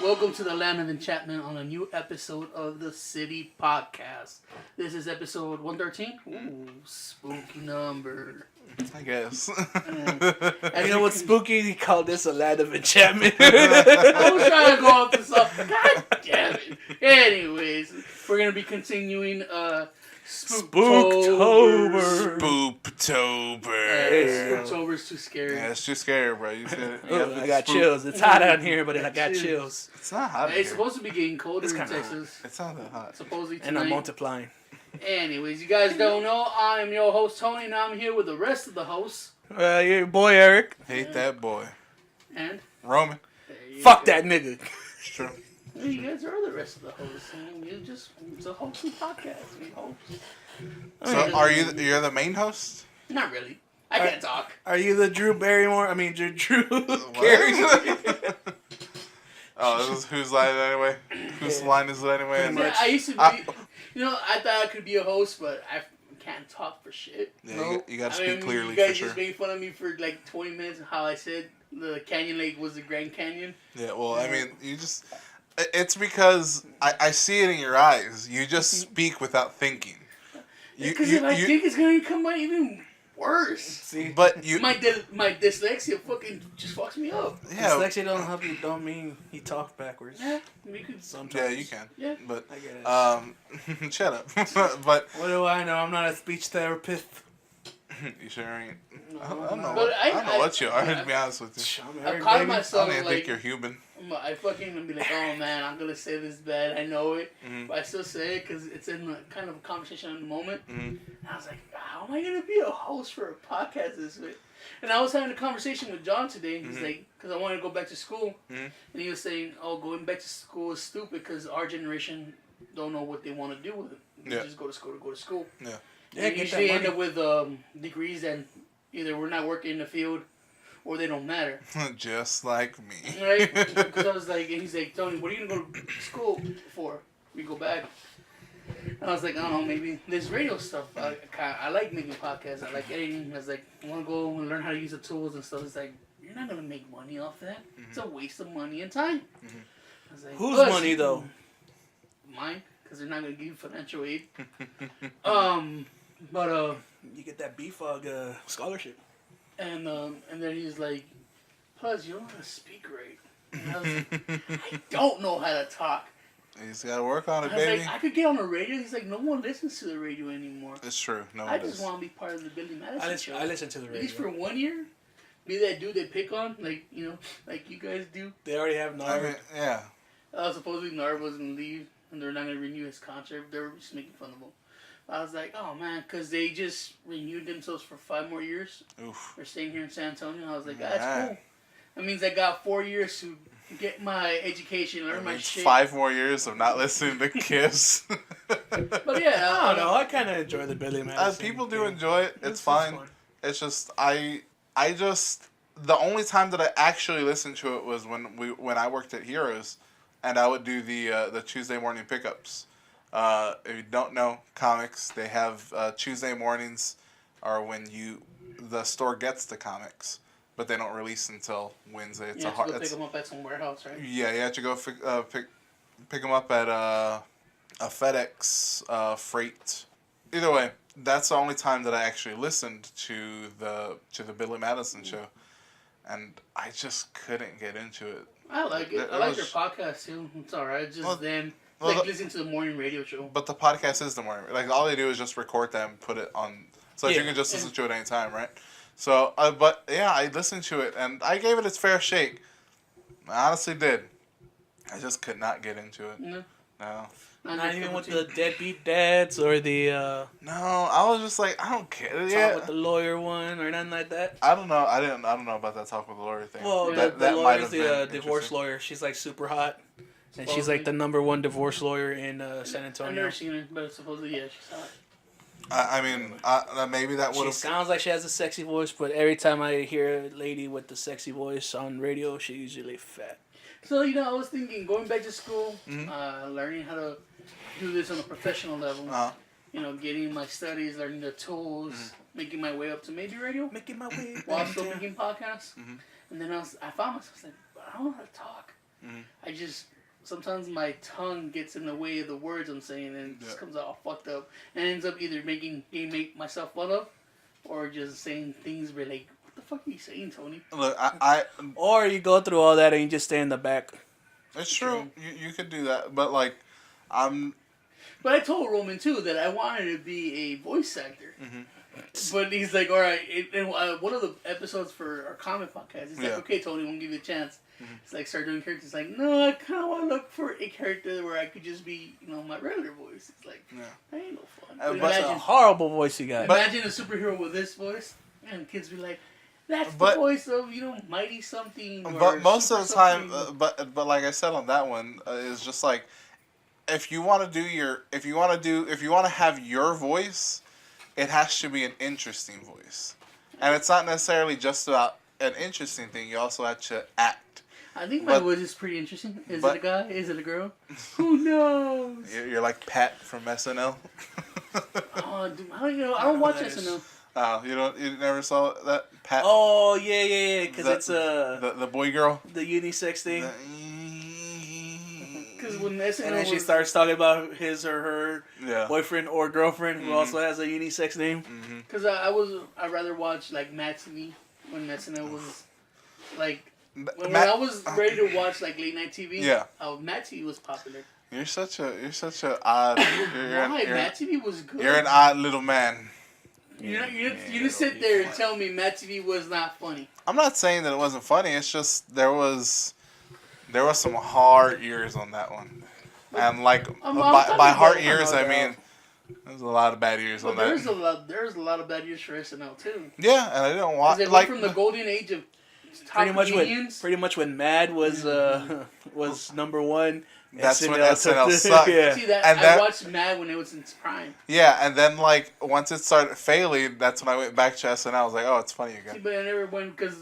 Welcome to the land of enchantment on a new episode of the City Podcast. This is episode 113. Ooh, spooky number. I guess. And You know what's spooky? He called this a land of enchantment. I was trying to go off the stuff. God damn it. Anyways, we're going to be continuing Spooktober. Spooktober's too scary. Yeah, it's too scary, bro. You said it. Ooh, I got chills. It's hot out here, but I got chills. It's not hot. It's supposed to be getting colder It's in kinda Texas. It's not that hot. Supposedly tonight. And I'm multiplying. Anyways, you guys don't know, I am your host, Tony, and I'm here with the rest of the hosts. Your boy Eric. Hate that boy. And? Roman. Fuck that nigga. It's true. Well, you guys are the rest of the hosts. And it's a wholesome podcast. We hope. So, you're the main host? Not really. I can't talk. Are you the Drew Barrymore? I mean, Drew Carey. Oh, this is whose line anyway? Whose line is it anyway? Yeah, I used to be, I thought I could be a host, but I can't talk for shit. Yeah, you gotta speak clearly. You guys for sure. just made fun of me for like 20 minutes of how I said the Canyon Lake was the Grand Canyon. Yeah, well, I mean, it's because I see it in your eyes. You just speak without thinking. Because if I think it's going to come out even worse. See, but you... My dyslexia fucking just fucks me up. Yeah, dyslexia don't mean he talked backwards. Yeah, we could sometimes. Yeah, you can. Yeah, but I get it. shut up. But what do I know? I'm not a speech therapist. You sure ain't? No, I don't know. But I don't know what you are. To be honest with you, I caught I myself don't even like think you're human. I fucking be like, oh man, I'm gonna say this bad. I know it, Mm-hmm. but I still say it because it's in kind of a conversation in the moment. Mm-hmm. And I was like, how am I gonna be a host for a podcast this week? And I was having a conversation with John today. He's like, because I wanted to go back to school, and he was saying, oh, going back to school is stupid because our generation don't know what they want to do with it. They just go to school to go to schoschool. Yeah. And usually end up with degrees and either we're not working in the field or they don't matter. Just like me. Right? Because I was like, and he's like, Tony, what are you going to go to school for? We go back. And I was like, I don't know, maybe this radio stuff. I like making podcasts. I like editing. I was like, I want to go and learn how to use the tools and stuff. It's like, you're not going to make money off that. Mm-hmm. It's a waste of money and time. Mm-hmm. I was like, whose money, though? Mine, because they're not going to give you financial aid. But you get that BFOG scholarship. And then he's like, plus you don't know how to speak right. And I was like, I don't know how to talk. You just gotta work on it, I was baby. like, I could get on the radio. He's like, no one listens to the radio anymore. It's true. No one I does. just want to be part of the Billy Madison show. I listen to the radio. At least for 1 year. Be that dude they pick on, like you guys do. They already have Narv. I mean, yeah. Supposedly Narv was gonna leave, and they're not gonna renew his contract. They were just making fun of him. I was like, oh man, because they just renewed themselves for 5 more years. Oof. They're staying here in San Antonio. I was like, that's cool. That means I got 4 years to get my education, learn my shit. 5 more years of not listening to Kiss. But yeah, I don't know. I kind of enjoy the Billy Madison. People do enjoy it. It's fine. It's just the only time that I actually listened to it was when I worked at Heroes, and I would do the Tuesday morning pickups. If you don't know comics, they have Tuesday mornings are when the store gets the comics, but they don't release until Wednesday. It's you have to go pick them up at some warehouse, right? Yeah, you have to go pick them up at a FedEx freight. Either way, that's the only time that I actually listened to the Billy Madison show, and I just couldn't get into it. I like it. I like their podcast too. It's alright. Just them. Listen to the morning radio show. But the podcast is the morning. Like, all they do is just record them, put it on, so that you can just listen to it anytime, right? So, but yeah, I listened to it, and I gave it its fair shake. I honestly did. I just could not get into it. No. Not even with the deadbeat dads or the... No, I was just like, I don't care. Talk with the lawyer one or nothing like that. I don't know. I don't know about that talk with the lawyer thing. Well, that the lawyer's the been divorce lawyer. She's like super hot. And she's like the #1 divorce lawyer in San Antonio. I've never seen her, but supposedly, yeah, she's hot. I mean, maybe that would have... She sounds like she has a sexy voice, but every time I hear a lady with the sexy voice on radio, she's usually fat. So, I was thinking, going back to school, learning how to do this on a professional level. Getting my studies, learning the tools, making my way up to maybe radio. Making my way while still making podcasts. And then I found myself saying, but I don't know how to talk. I just sometimes my tongue gets in the way of the words I'm saying, and it just comes out all fucked up, and ends up either make myself fun of, or just saying things where like, what the fuck are you saying, Tony? Look, I Or you go through all that and you just stay in the back. it's true. You could do that, but like, I'm. But I told Roman too that I wanted to be a voice actor. But he's like, all right. In one of the episodes for our comic podcast, he's like, okay, Tony, we'll give you a chance. It's like, start doing characters. Like, no, I kind of want to look for a character where I could just be, my regular voice. It's like, that ain't no fun. But imagine, a horrible voice you got. Imagine a superhero with this voice, and kids be like, that's the voice of, Mighty something. But most of the time, something. but like I said on that one, it's just like, if you want to have your voice, it has to be an interesting voice, and it's not necessarily just about an interesting thing. You also have to act. I think my voice is pretty interesting. Is it a guy? Is it a girl? Who knows? You're like Pat from SNL. Oh, dude, I don't watch SNL. Oh, you never saw that Pat? Oh yeah, because it's the boy girl. The unisex thing. Because when SNL and then she starts talking about his or her boyfriend or girlfriend who also has a unisex name. Because I'd rather watch like Mad TV when SNL was like when I was ready to watch like late night TV. Yeah. Mad TV was popular. You're such a odd. Why? Mad TV was good. You're an odd little man. You didn't sit there and tell me Mad TV was not funny. I'm not saying that it wasn't funny. It's just there was some hard years on that one, and like by hard years I mean there's a lot of bad years on that. There's a lot of bad years for SNL too. Yeah, and I didn't watch it went from the golden age of top comedians. Pretty much when Mad was number one. That's when SNL sucked. Yeah. See that? I watched Mad when it was in its prime. Yeah, and then like once it started failing, that's when I went back to SNL. I was like, oh, it's funny again. See, but I never went because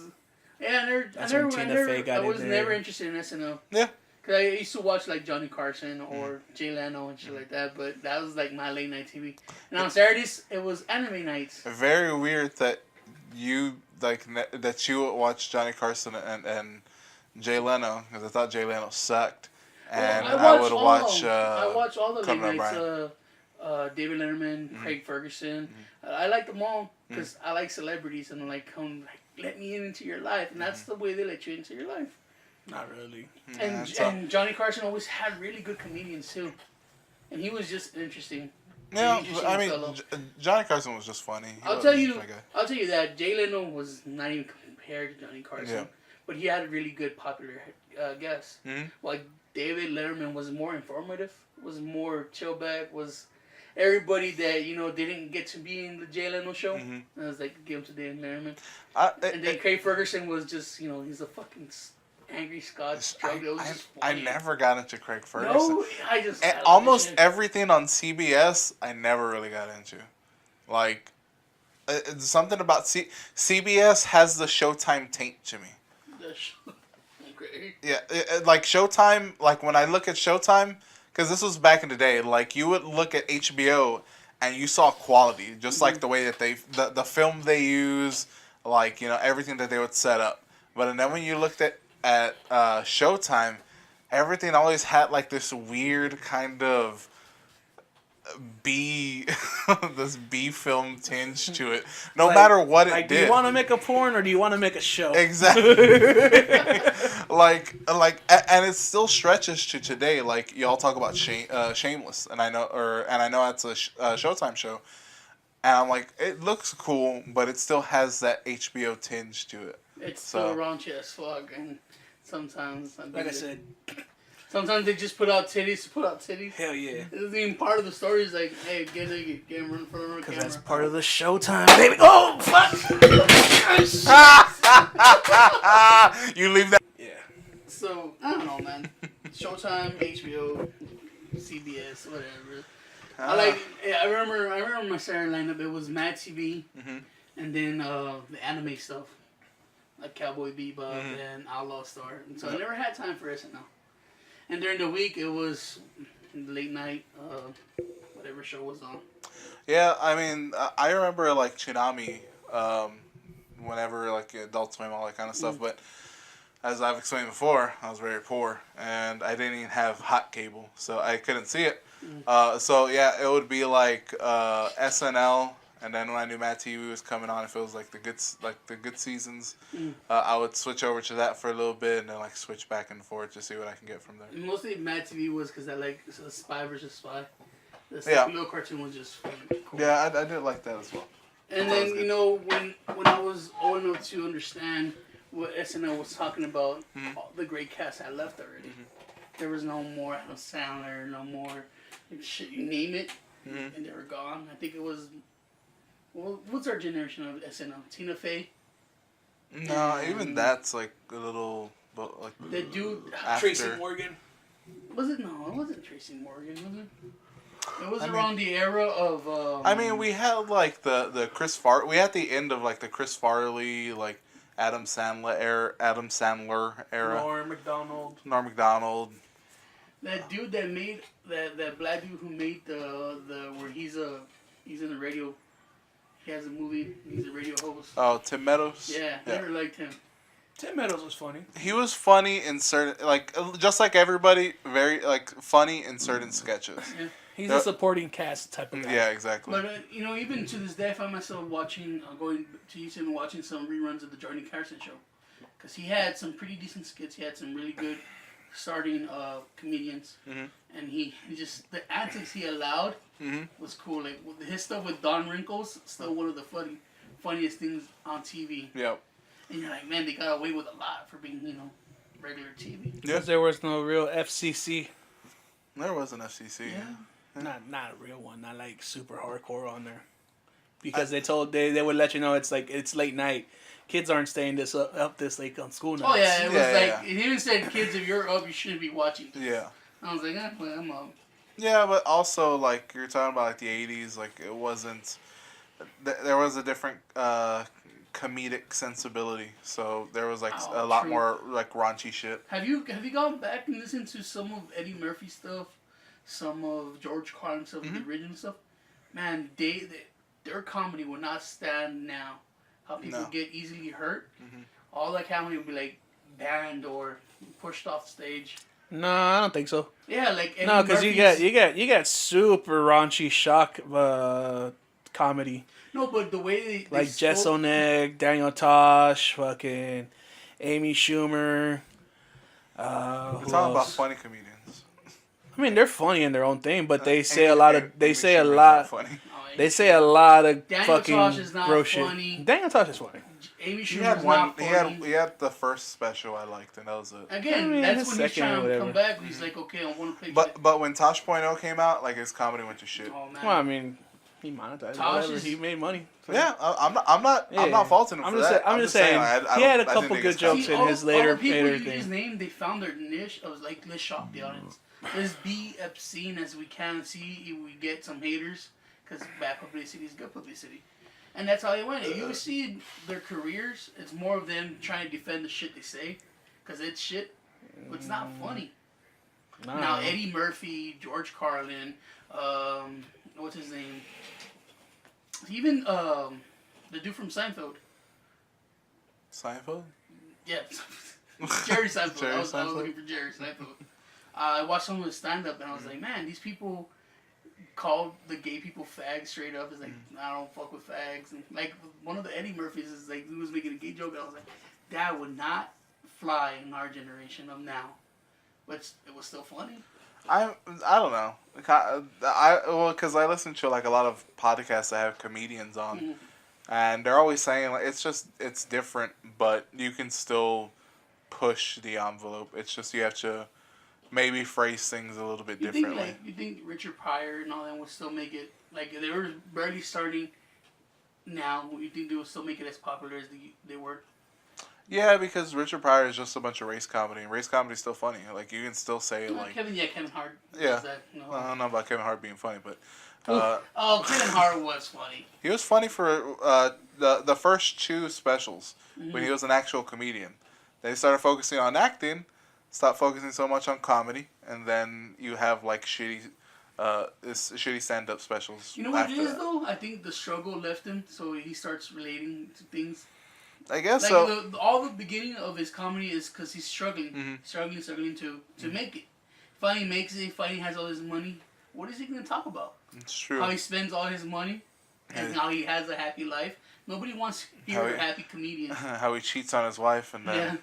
I was never interested in SNL. Yeah. Cause I used to watch like Johnny Carson or Jay Leno and shit like that, but that was like my late night TV. And on Saturdays it was anime nights. Very weird that you that you would watch Johnny Carson and Jay Leno, because I thought Jay Leno sucked. And I would watch. I watch all the late nights. David Letterman, Craig Ferguson. I like them all because I like celebrities and like come let me into your life, and that's the way they let you into your life. Not really. And Johnny Carson always had really good comedians too, and he was just interesting. Yeah, I mean, Johnny Carson was just funny. I'll tell you that Jay Leno was not even compared to Johnny Carson, but he had really good popular guests. Like David Letterman was more informative, was more chill back, was everybody that didn't get to be in the Jay Leno show. And I was like, give him to David Letterman. And then Craig Ferguson was just he's a fucking angry Scotch drug. I never got into Craig Ferguson. No, I just almost everything on CBS I never really got into. Like something about CBS has the Showtime taint to me. Yeah, like Showtime. Like when I look at Showtime, because this was back in the day. Like you would look at HBO and you saw quality, just like the way that the film they use, like everything that they would set up. But then when you looked at Showtime, everything always had like this weird kind of this B film tinge to it. No matter what it did. Do you want to make a porn or do you want to make a show? Exactly. and it still stretches to today. Like y'all talk about Shameless, and I know that's a Showtime show, and I'm like, it looks cool, but it still has that HBO tinge to it. It's still raunchy as fuck, and sometimes like I said. Sometimes they just put out titties to put out titties. Hell yeah. It isn't even part of the story. It's like, hey, get in front of the camera. Because that's part of the Showtime, baby. Oh, fuck! You leave that. Yeah. So, I don't know, man. Showtime, HBO, CBS, whatever. I remember my Saturday lineup. It was Mad TV, and then the anime stuff. Like Cowboy Bebop and Outlaw Star. And so I never had time for SNL. And during the week, it was late night, whatever show was on. Yeah, I mean, I remember like Tsunami, whenever like Adult Swim, all that kind of stuff. But as I've explained before, I was very poor, and I didn't even have hot cable, so I couldn't see it. So yeah, it would be like SNL, and then when I knew Mad TV was coming on, if it was like the good seasons, I would switch over to that for a little bit, and then like switch back and forth to see what I can get from there. Mostly Mad TV was because I like Spy versus Spy. The Yeah. little cartoon was just fucking cool. Yeah, I did like that as well. And then when I was old enough to understand what SNL was talking about, all the great cast had left already. There was no more Adam Sandler, no more shit, you name it, and they were gone. I think it was. Well, what's our generation of SNL? Tina Fey. No, even that's like a little, but like The dude after. Tracy Morgan. Was it? No, it wasn't Tracy Morgan, was it? It was around the era of. I mean, we had like the Chris Far. We had the end of like the Chris Farley, like Adam Sandler era. Norm Macdonald. That dude that made that black dude who made the where he's in the radio. He has a movie. He's a radio host. Oh, Tim Meadows. Yeah, I never liked him. Tim Meadows was funny. He was funny in certain, like, just like everybody, very like funny in certain sketches. Yeah. He's a supporting cast type of guy. Yeah, exactly. But even to this day, I find myself watching, going to YouTube and watching some reruns of the Johnny Carson show, because he had some pretty decent skits. He had some really good starting comedians, and he just the antics he allowed was cool. Like his stuff with Don Wrinkles, still one of the funniest things on TV. Yep. And you're like, man, they got away with a lot for being regular TV. Because there was no real FCC. There was an FCC. Yeah. Not a real one. Not like super hardcore on there. Because they would let you know it's like it's late night. Kids aren't staying up this late on school nights. Oh yeah, it was Yeah. It even said, kids, if you're up, you shouldn't be watching. Yeah. I was like, well, I'm up. Yeah, but also like you're talking about like the '80s, like it wasn't. There was a different comedic sensibility, so there was like a lot more like raunchy shit. Have you gone back and listened to some of Eddie Murphy stuff, some of George Carlin stuff, the original stuff? Man, their comedy will not stand now. How people get easily hurt. All that comedy will be like banned or pushed off stage. No, I don't think so. Yeah, like Eddie no, because Murphy's... you got super raunchy shock comedy. No, but the way they like Jess Oneg, Daniel Tosh, fucking Amy Schumer. We're talking about funny comedians. I mean, they're funny in their own thing, but they say a lot lot of They say a lot of Daniel fucking Tosh is not gross funny. shit. Daniel Tosh is funny. Amy Schumer's not funny. He had the first special I liked, and that was it. Again, that's when he's trying to come back. He's like, okay, I want to play. But when Tosh.0 came out, like his comedy went to shit. Oh, man. Well, I mean, he monetized. Whatever. He made money. So. Yeah, I'm not faulting him for that. I'm just saying he had a couple good jokes in his later people you thing. just named, they found their niche. I was like, let's shock the audience. Let's be obscene as we can. See if we get some haters, because bad publicity is good publicity. And that's how it went. If you see their careers, it's more of them trying to defend the shit they say, because it's shit, but it's not funny. No. Now, Eddie Murphy, George Carlin, what's his name? Even the dude from Seinfeld. Seinfeld? Yeah. Jerry Seinfeld. I was looking for Jerry Seinfeld. I watched some of his stand-up, and I was like, man, these people called the gay people fags straight up. It's like, I don't fuck with fags. And like, one of the Eddie Murphys is like, he was making a gay joke, and I was like, that would not fly in our generation of now. But it was still funny. I don't know. Because I listen to like a lot of podcasts that have comedians on, and they're always saying like it's different, but you can still push the envelope. It's just you have to maybe phrase things a little bit differently. You think Richard Pryor and all that would still make it, like they were barely starting now, you think they would still make it as popular as they were? Yeah, because Richard Pryor is just a bunch of race comedy, and race comedy is still funny. Like you can still say like Kevin Hart. Yeah, that, no. I don't know about Kevin Hart being funny, but Kevin Hart was funny. He was funny for the first two specials when he was an actual comedian. They started focusing on acting, stopped focusing so much on comedy, and then you have like shitty stand-up specials. You know what it is though? I think the struggle left him, so he starts relating to things. I guess like so. all the beginning of his comedy is because he's struggling, Mm-hmm. struggling to make it. Finally makes it. Finally has all his money. What is he gonna talk about? It's true. How he spends all his money and how he has a happy life. Nobody wants to hear a happy comedian. How he cheats on his wife and then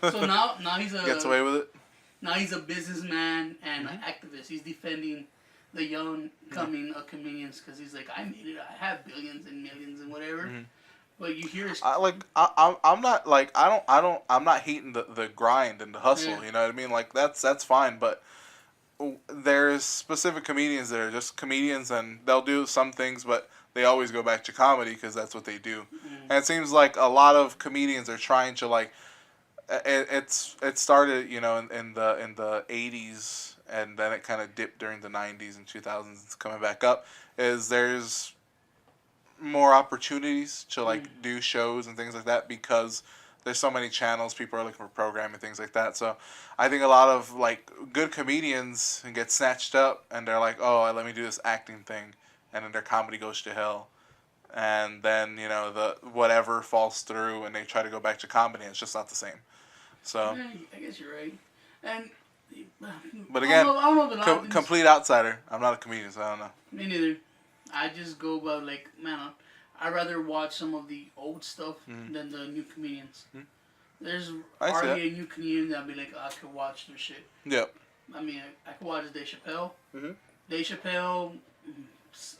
So now he's gets away with it. Now he's a businessman and an activist. He's defending the young coming comedians because he's like, I made it. I have billions and millions and whatever. Mm-hmm. But you hear his... I'm not like I'm not hating the grind and the hustle. Yeah. You know what I mean? Like that's fine, but there's specific comedians that are just comedians and they'll do some things, but they always go back to comedy because that's what they do. And it seems like a lot of comedians are trying to like. It started, you know, in the 80s, and then it kind of dipped during the 90s and 2000s. It's coming back up. There's more opportunities to like do shows and things like that because there's so many channels. People are looking for programming, things like that. So I think a lot of like good comedians get snatched up, and they're like, oh, let me do this acting thing, and then their comedy goes to hell. And then, you know, the whatever falls through, and they try to go back to comedy, and it's just not the same. So, I guess you're right. And but again, I don't know complete outsider. I'm not a comedian, so I don't know. Me neither. I just go by like, man, I'd rather watch some of the old stuff than the new comedians. There's hardly a new comedian that I'd be like, I could watch their shit. Yep. I mean, I could watch Dave Chappelle. Mm-hmm. Dave Chappelle,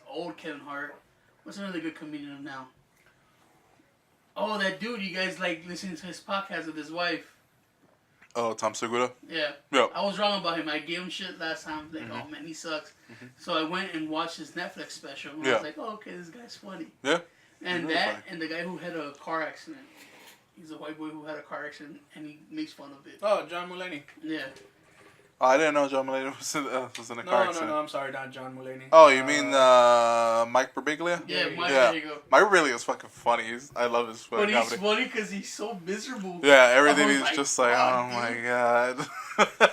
old Kevin Hart. What's another good comedian of now? Oh, that dude you guys like listening to his podcast with his wife. Oh, Tom Segura? Yeah. Yep. I was wrong about him. I gave him shit last time. Like, oh man, he sucks. So I went and watched his Netflix special. And I was like, oh, okay, this guy's funny. Yeah. And really that, funny. and the guy who had a car accident. He's a white boy who had a car accident, and he makes fun of it. Oh, John Mulaney. Yeah. Oh, I didn't know John Mulaney was in a car accident. No, I'm sorry, not John Mulaney. Oh, you mean Mike Birbiglia? Yeah, Mike, yeah. there you go. Mike Birbiglia is fucking funny. I love his But comedy. he's funny because he's so miserable. Yeah, everything is like, just like, oh my god.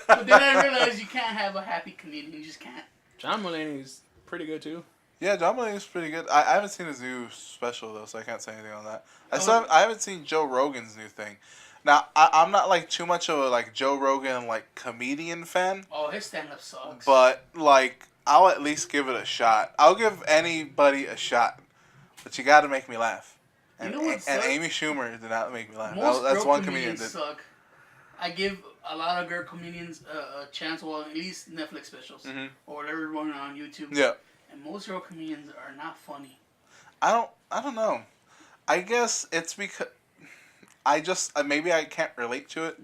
But then I realized you can't have a happy comedian. You just can't. John Mulaney's pretty good too. Yeah, John Mulaney's pretty good. I haven't seen his new special though, so I can't say anything on that. I haven't seen Joe Rogan's new thing. Now I'm not like too much of a like Joe Rogan like comedian fan. Oh, his stand up sucks. But like I'll at least give it a shot. I'll give anybody a shot, but you got to make me laugh. And, you know what and sucks? Amy Schumer did not make me laugh. Most That's girl one comedian comedians that suck. I give a lot of girl comedians a chance. Well, at least Netflix specials or whatever one on YouTube. Yeah. And most girl comedians are not funny. I don't know. I guess it's because maybe I can't relate to it.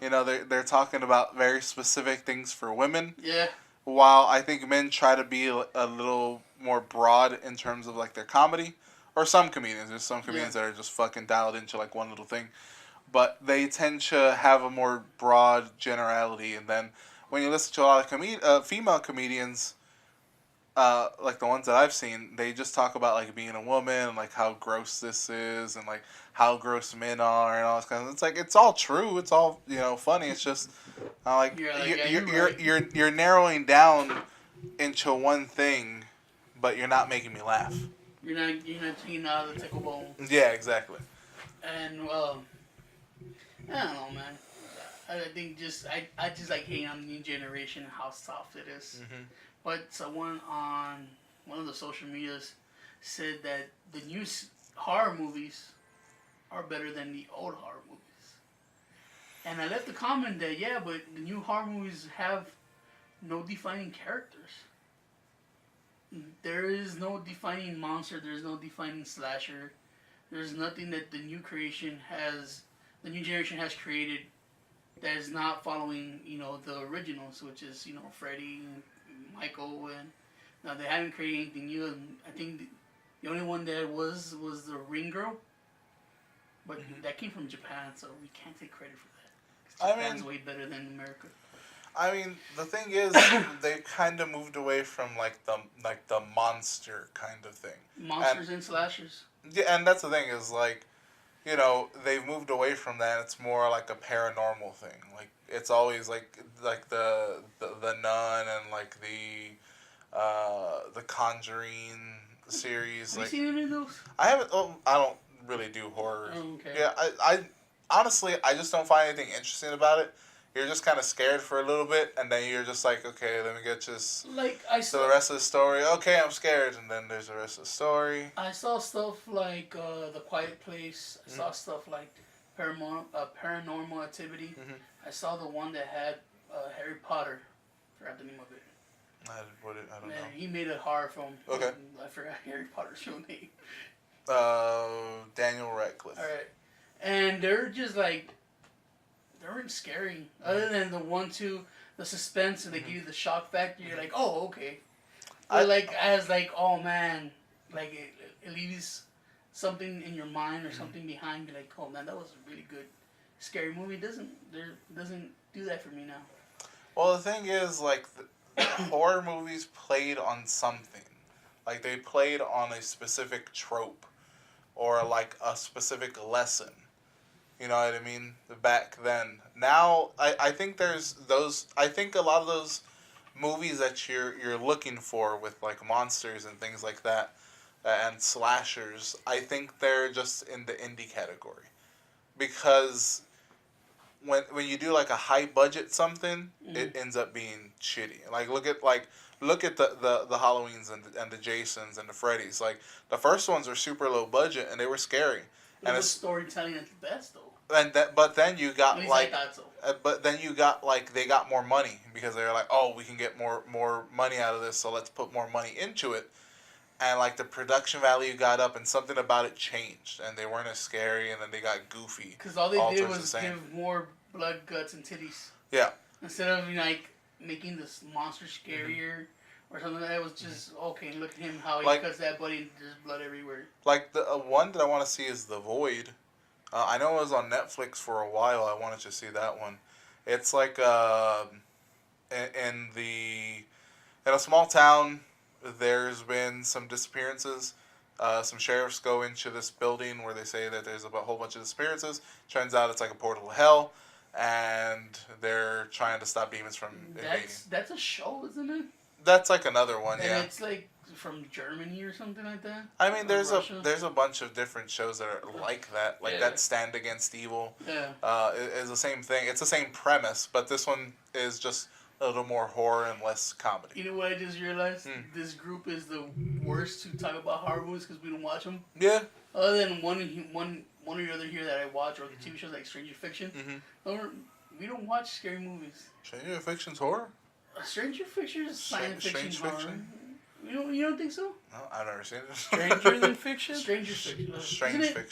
You know, they're talking about very specific things for women. Yeah. While I think men try to be a little more broad in terms of like their comedy, or some comedians. There's some comedians that are just fucking dialed into like one little thing, but they tend to have a more broad generality. And then when you listen to a lot of female comedians. Like the ones that I've seen, they just talk about like being a woman and like how gross this is and like how gross men are and all this kind of. It's like it's all true. It's all funny. It's just like you're narrowing down into one thing, but you're not making me laugh. You're not taking out the tickle bone. Yeah, exactly. And I don't know, man. I think I just like hating on the new generation and how soft it is. Mm-hmm. But someone on one of the social medias said that the new horror movies are better than the old horror movies. And I left a comment that, yeah, but the new horror movies have no defining characters. There is no defining monster. There's no defining slasher. There's nothing that the new generation has created that is not following, the originals, which is, Freddy and Michael, and they haven't created anything new. And I think the only one that was the Ring Girl, but that came from Japan, so we can't take credit for that. Japan's way better than America. I mean, the thing is, they've kind of moved away from like the monster kind of thing. Monsters and slashers. Yeah, and that's the thing is like, they've moved away from that. It's more like a paranormal thing. Like it's always like the Nun and like the Conjuring series. Have you seen any of those? I haven't. Oh, I don't really do horror. Okay. Yeah, I honestly, I just don't find anything interesting about it. You're just kind of scared for a little bit, and then you're just like, okay, let me get just Like I to saw the rest of the story. Okay, I'm scared, and then there's the rest of the story. I saw stuff like The Quiet Place. I saw stuff like Paranormal Activity. I saw the one that had Harry Potter. I forgot the name of it. I don't Man, know. he made a horror film. Okay. I forgot Harry Potter's real name. Daniel Radcliffe. Alright. And they're just like, they weren't scary. Other than the suspense, and they give you the shock factor, you're like, oh, okay. But oh man, like it leaves something in your mind or something behind you, like, oh man, that was a really good, scary movie. It doesn't do that for me now. Well, the thing is, like, the horror movies played on something. Like, they played on a specific trope or, like, a specific lesson. You know what I mean? Back then. Now, I think I think a lot of those movies that you're looking for with, like, monsters and things like that, and slashers, I think they're just in the indie category. Because when you do like a high budget something, it ends up being shitty. Like look at the Halloweens and the Jasons and the Freddys. Like the first ones were super low budget and they were scary. It was storytelling at the best though. But then you got At least like I thought so. but then you got like they got more money because they were like, oh, we can get more money out of this, so let's put more money into it. And like the production value got up, and something about it changed, and they weren't as scary, and then they got goofy. Because all they did was give more blood, guts, and titties. Yeah. Instead of like making this monster scarier or something, that was just okay. Look at him, how he cuts that buddy, and there's blood everywhere. Like the one that I want to see is The Void. I know it was on Netflix for a while. I wanted to see that one. It's like in a small town. There's been some disappearances. Some sheriffs go into this building where they say that there's a whole bunch of disappearances. Turns out it's like a portal to hell, and they're trying to stop demons from invading. That's a show, isn't it? That's like another one, and yeah. It's like from Germany or something like that. I mean, there's a bunch of different shows that are like that, that Stand Against Evil. Yeah. Is the same thing. It's the same premise, but this one is just a little more horror and less comedy. You know what I just realized? This group is the worst to talk about horror movies because we don't watch them. Yeah. Other than one or the other here that I watch, or the TV shows like Stranger Fiction. We don't watch scary movies. Stranger Fiction's horror? Stranger Fiction is science fiction horror. Fiction? You don't think so? No, I've never seen it. Stranger than Fiction? Stranger Fiction. Strange Fiction.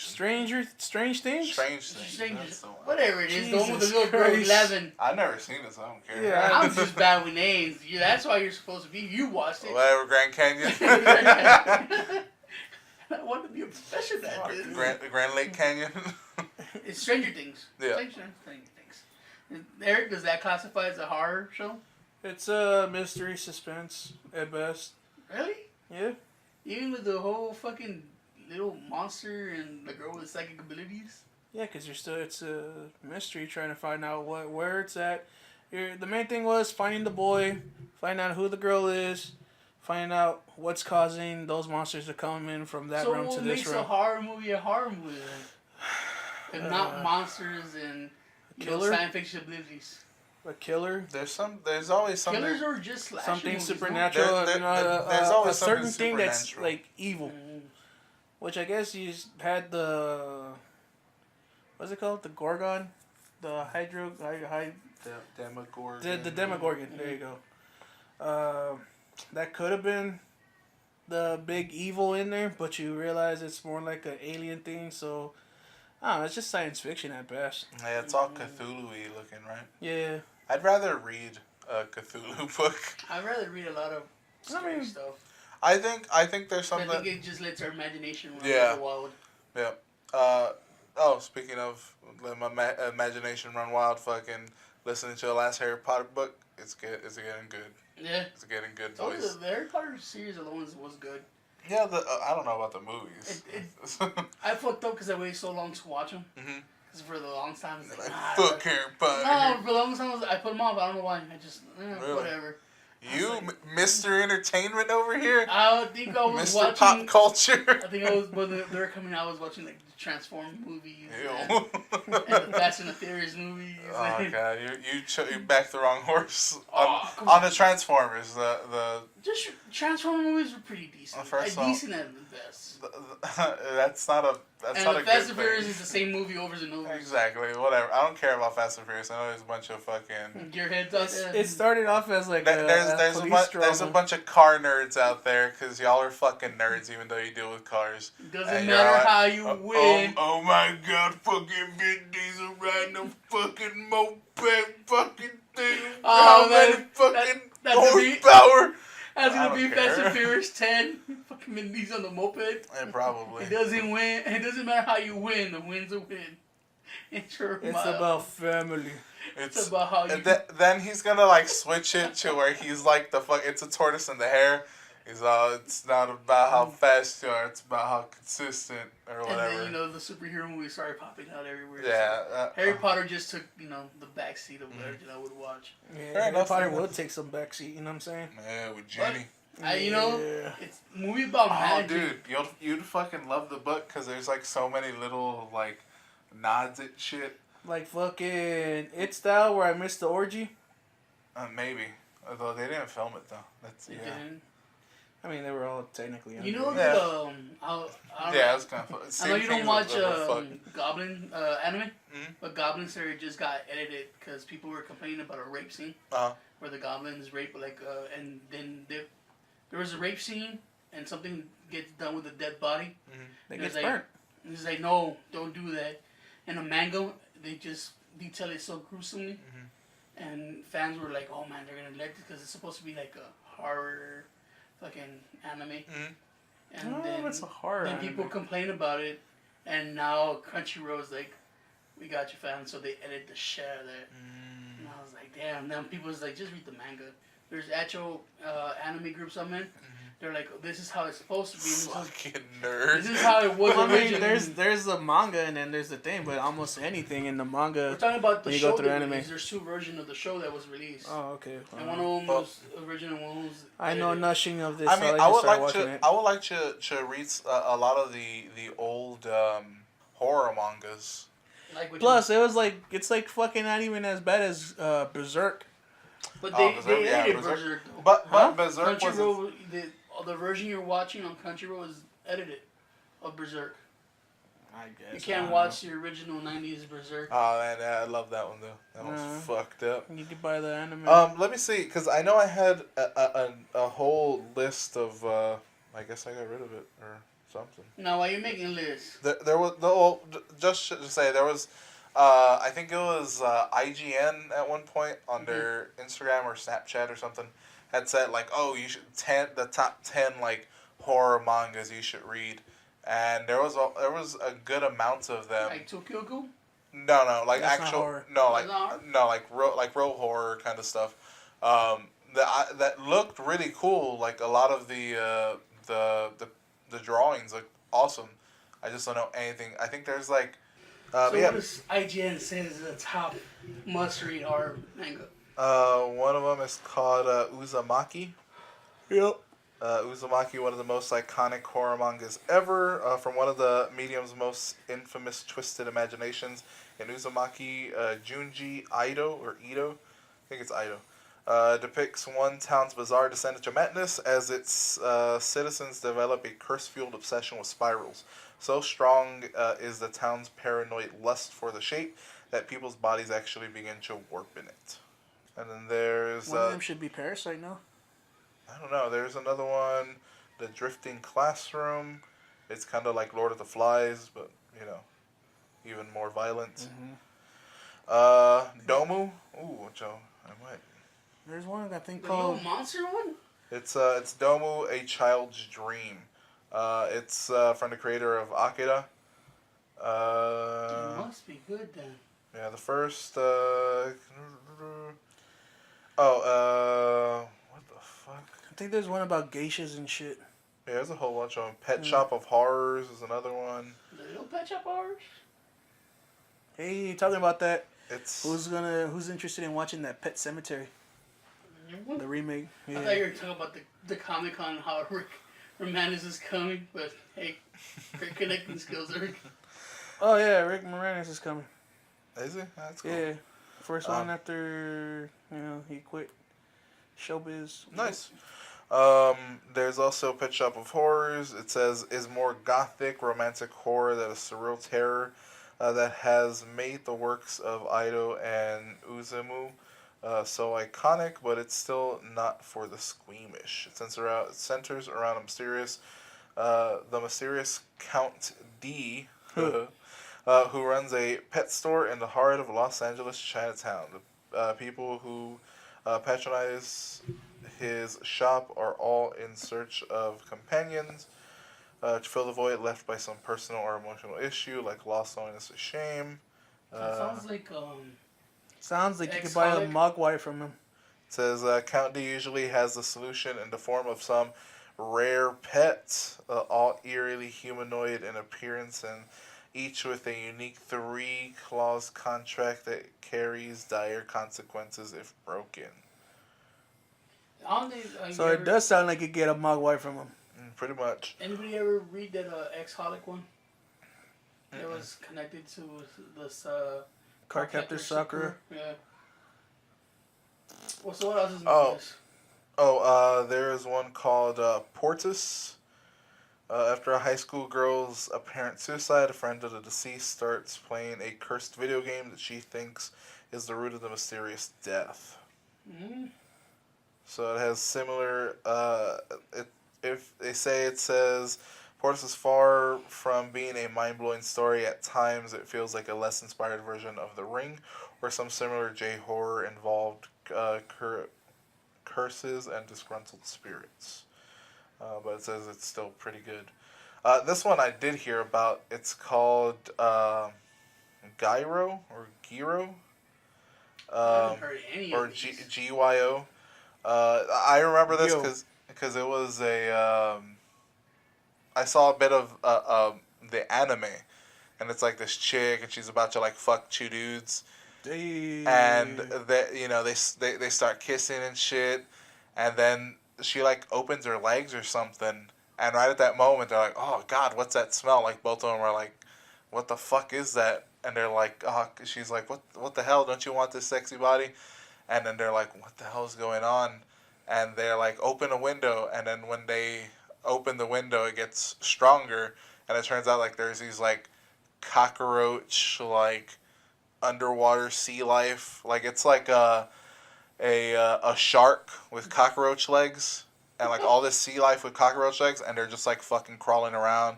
Strange Things? Strange Things. Whatever it is. The one with the Jesus little girl, Christ. 11. I've never seen it, so I don't care. Yeah. I'm just bad with names. That's why you're supposed to be. You watched it. Whatever, Grand Canyon. I want to be a professional at this. Grand Lake Canyon. It's Stranger Things. Yeah. Stranger Things. Eric, does that classify as a horror show? It's a mystery suspense at best. Really? Yeah. Even with the whole fucking little monster and the girl with psychic abilities? Yeah, because it's a mystery trying to find out where it's at. The main thing was finding the boy, find out who the girl is, find out what's causing those monsters to come in from that room to this room. So what makes a horror movie then? If not monsters and science fiction abilities. A killer. There's always something. Killers are just slash something movies, supernatural. There's always a certain something thing that's like evil. Which I guess you had what's it called? The Gorgon, the Demogorgon. The Demogorgon. There you go. That could have been the big evil in there, but you realize it's more like an alien thing. So, I don't know, it's just science fiction at best. Yeah, it's all Cthulhu-y looking, right? Yeah. I'd rather read a Cthulhu book. I'd rather read a lot of scary stuff. I think there's something. I think it just lets our imagination run wild. Yeah. Speaking of my imagination run wild, fucking listening to the last Harry Potter book, it's good. It's getting good. Yeah. It's getting good, so boys. The Harry Potter series alone was good. Yeah, I don't know about the movies. I fucked up because I waited so long to watch them. Because for the long time, it's like, fuck Harry Potter. No, for the longest time, I put them off. I don't know why. I just, really? Whatever. You, Mr. Entertainment over here? I think I was Mr. watching... Pop Culture? I think I was... When they were coming out, I was watching, like, the Transform movies. Ew. And the Fast and the Furious movies. Oh, God. You backed the wrong horse. Oh, come on on. the Transformers, the... Just Transformer movies were pretty decent. The first one... Decent at the best. That's not a... That's not a good thing. And Fast and Furious is the same movie over and over. Exactly. Whatever. I don't care about Fast and Furious. I know there's a bunch of fucking... Gearheads out there. It started off as like there's a bunch of car nerds out there because y'all are fucking nerds even though you deal with cars. Doesn't matter how you win. Oh my God, fucking Vin Diesel riding a fucking moped fucking thing. How many fucking horsepower? That's gonna be Fast and Furious 10. Fucking Vin Diesel on the moped. And probably. It doesn't win. It doesn't matter how you win. The win's a win. It's about family. It's about how you... Then he's gonna like switch it to where he's like it's a tortoise in the hare. He's it's not about how fast you are, it's about how consistent or whatever. And then, the superhero movies started popping out everywhere. Yeah. So Harry Potter just took, the backseat of everything I would watch. Yeah, Harry Potter would take some backseat, you know what I'm saying? Yeah, with Ginny. It's a movie about magic. Dude, you'd fucking love the book because there's like so many little like nods at shit. Like fucking It Style where I missed the orgy. Maybe, although they didn't film it though. That's didn't. I mean, they were all technically. You know it's kind of fun. I know you don't watch Goblin anime, but Goblin Slayer just got edited because people were complaining about a rape scene where the goblins rape and then there was a rape scene and something gets done with a dead body. They get burnt. He's like, no, don't do that. In a manga, they just detail it so gruesomely, and fans were like, "Oh man, they're gonna let this because it's supposed to be like a horror, fucking anime." And then it's a horror. Then people complain about it, and now Crunchyroll's like, "We got you, fans." So they edit the shit out of that. And I was like, "Damn!" Then people was like, "Just read the manga." There's actual anime groups I'm in. They're like, this is how it's supposed to be. Fucking nerd. This is how it was originally. There's the manga and then there's the thing, but almost anything in the manga. We're talking about the show that anime. There's 2 versions of the show that was released. Oh, okay. And one of them was original, one was... I know nothing of this. I mean, I would like to read a lot of the old horror mangas. Plus, it's like fucking not even as bad as Berserk. But they edited Berserk. But Berserk was... The version you're watching on Crunchyroll is edited of Berserk. I guess. You can't watch the original 90s Berserk. Oh, man, I love that one, though. That one's fucked up. You could buy the anime. Let me see, because I know I had a whole list of... I guess I got rid of it, or something. No, why are you making a list? There was... just to say, there was... I think it was IGN at one point on their Instagram or Snapchat or something had said like, oh, you should the top 10 like horror mangas you should read, and there was a good amount of them. Like Tokyo Ghoul? No, like That's actual like real horror kind of stuff. That looked really cool. Like a lot of the drawings look awesome. I just don't know anything. I think there's like. So what does IGN say is the top must-read horror manga? One of them is called Uzumaki. Yep. Uzumaki, one of the most iconic horror mangas ever, from one of the medium's most infamous twisted imaginations. In Uzumaki, Junji Ito, I think it's Ito, depicts one town's bizarre descent into madness as its citizens develop a curse-fueled obsession with spirals. So strong is the town's paranoid lust for the shape that people's bodies actually begin to warp in it. And then there's... One of them should be Parasite, no? I don't know. There's another one, The Drifting Classroom. It's kind of like Lord of the Flies, but, even more violent. Domu. Ooh, Joe, I might... There's one I think the called... monster one? It's Domu, A Child's Dream. It's from the creator of Akira. It must be good then. Yeah, the first... what the fuck? I think there's one about geishas and shit. Yeah, there's a whole bunch of them. Pet Shop of Horrors is another one. The little Pet Shop Horrors? Hey, talking about that. It's... Who's interested in watching that Pet Cemetery? The remake. Yeah. I thought you were talking about the Comic Con, how Rick Moranis is coming, but hey, great connecting skills, Rick. Oh yeah, Rick Moranis is coming. Is he? That's cool. Yeah, first one after he quit showbiz. Nice. There's also Pet Shop of Horrors. It says is more gothic romantic horror that is surreal terror that has made the works of Ido and Uzumu so iconic, but it's still not for the squeamish. It centers around the mysterious Count D, who runs a pet store in the heart of Los Angeles Chinatown. The people who patronize his shop are all in search of companions to fill the void left by some personal or emotional issue, like loss, loneliness, or shame. That sounds like Sounds like you could buy a Mogwai from him. It says Count D usually has the solution in the form of some rare pet, all eerily humanoid in appearance, and each with a unique 3-clause contract that carries dire consequences if broken. So it does sound like you get a Mogwai from him. Pretty much. Anybody ever read that Ex-Holic one? It was connected to this Cardcaptor Sakura. Yeah. Well, so what else is in this? There is one called Portus. After a high school girl's apparent suicide, a friend of the deceased starts playing a cursed video game that she thinks is the root of the mysterious death. Mm-hmm. So it has similar. It says Portus is far from being a mind-blowing story. At times, it feels like a less inspired version of The Ring, or some similar J-horror involved curses and disgruntled spirits. But it says it's still pretty good. This one I did hear about. It's called Gyro or Giro. I haven't heard any or of these. GYO. I remember this because it was a. I saw a bit of the anime, and it's like this chick, and she's about to like fuck 2 dudes, and they start kissing and shit, and then she like opens her legs or something, and right at that moment they're like, oh god, what's that smell? Like both of them are like, what the fuck is that? And they're like, oh, she's like, what the hell? Don't you want this sexy body? And then they're like, what the hell is going on? And they're like, open a window. And then when they open the window, it gets stronger. And it turns out like there's these like cockroach like underwater sea life. Like it's like a shark with cockroach legs. And like all this sea life with cockroach legs. And they're just like fucking crawling around.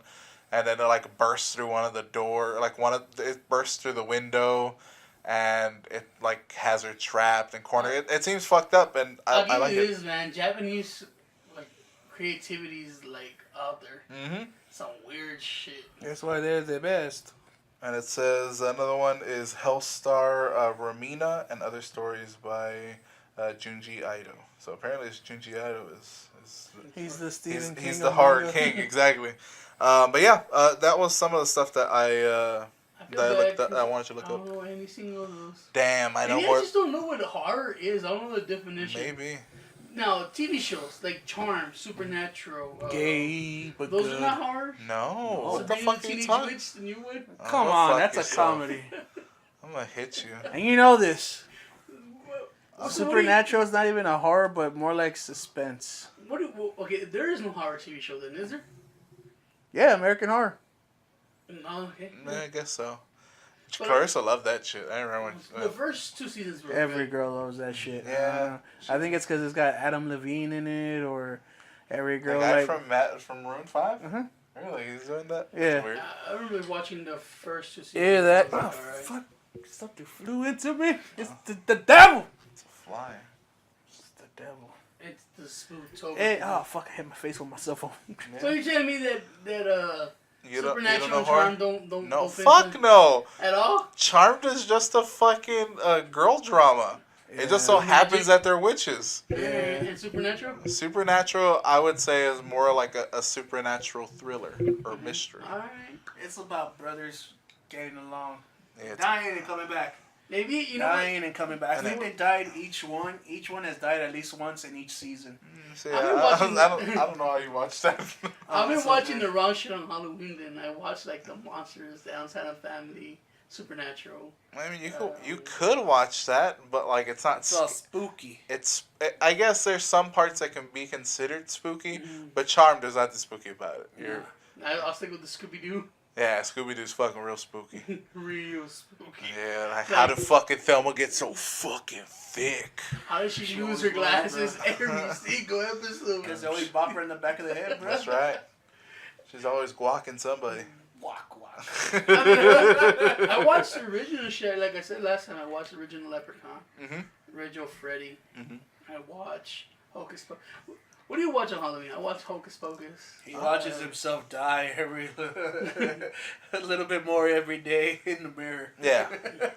And then it like bursts through one of the door. Like it bursts through the window. And it like has her trapped and cornered. It seems fucked up, and I like it. It is, man. Japanese like creativity's like out there. Mm-hmm. Some weird shit. That's why they're the best. And it says another one is Hellstar Ramina and Other Stories by Junji Ito. So apparently, Junji Ito is he's the Stephen King. He's the horror king, exactly. But yeah, that was some of the stuff that I wanted to look up. I don't know any single of those. Damn, I know more. I just don't know what horror is. I don't know the definition. Maybe. Now, TV shows like Charm, Supernatural. Gay, but those good. are not horror? No. So What the fuck are you talking? Witch, the new one? Come on, that's a comedy. I'm gonna hit you. And you know this. So Supernatural is not even a horror, but more like suspense. Okay, there is no horror TV show then, is there? Yeah, American Horror. No, okay. I guess so. Clarissa loved that shit. I remember when the first 2 seasons were Every good. girl loves that shit. Yeah. I think it's because it's got Adam Levine in it, or every girl the guy like from Maroon 5? Uh-huh. Really? He's doing that? Yeah. That's weird. I remember watching the first 2 seasons. Yeah, that. Like, Oh, alright. fuck. Something flew into me. It's the devil. It's a fly. It's the devil. It's the Spooktober. Hey, oh, fuck. I hit my face with my cell phone. Yeah. So you're telling me that You Supernatural know and horror? Charm don't No, fit fuck in no. at all? Charmed is just a fucking girl drama. Yeah. It just so happens that they're witches. Yeah. And Supernatural? Supernatural, I would say, is more like a supernatural thriller or mystery. Alright. It's about brothers getting along. Yeah, Dying and coming back. Maybe you know. Dying and coming back. I think they died each one. Each one has died at least once in each season. See, I don't know how you watch that. I've been watching the wrong shit on Halloween. Then I watched like the Monsters, the Outside of Family, Supernatural. I mean, you could watch that, but like it's not. It's all spooky. I guess there's some parts that can be considered spooky, but Charmed is not the spooky about it. I'll stick with the Scooby Doo. Yeah, Scooby Doo's fucking real spooky. Real spooky. Yeah, like how did fucking Thelma get so fucking thick? How does she lose her glasses every single episode? Because they always bop her in the back of the head, bro. That's right. She's always guacking somebody. Walk. I watched the original shit. Like I said last time, I watched the original Leprechaun. Original Freddy. I watch Hocus Pocus. What do you watch on Halloween? I watch Hocus Pocus. He watches himself die a little bit more every day in the mirror. Yeah,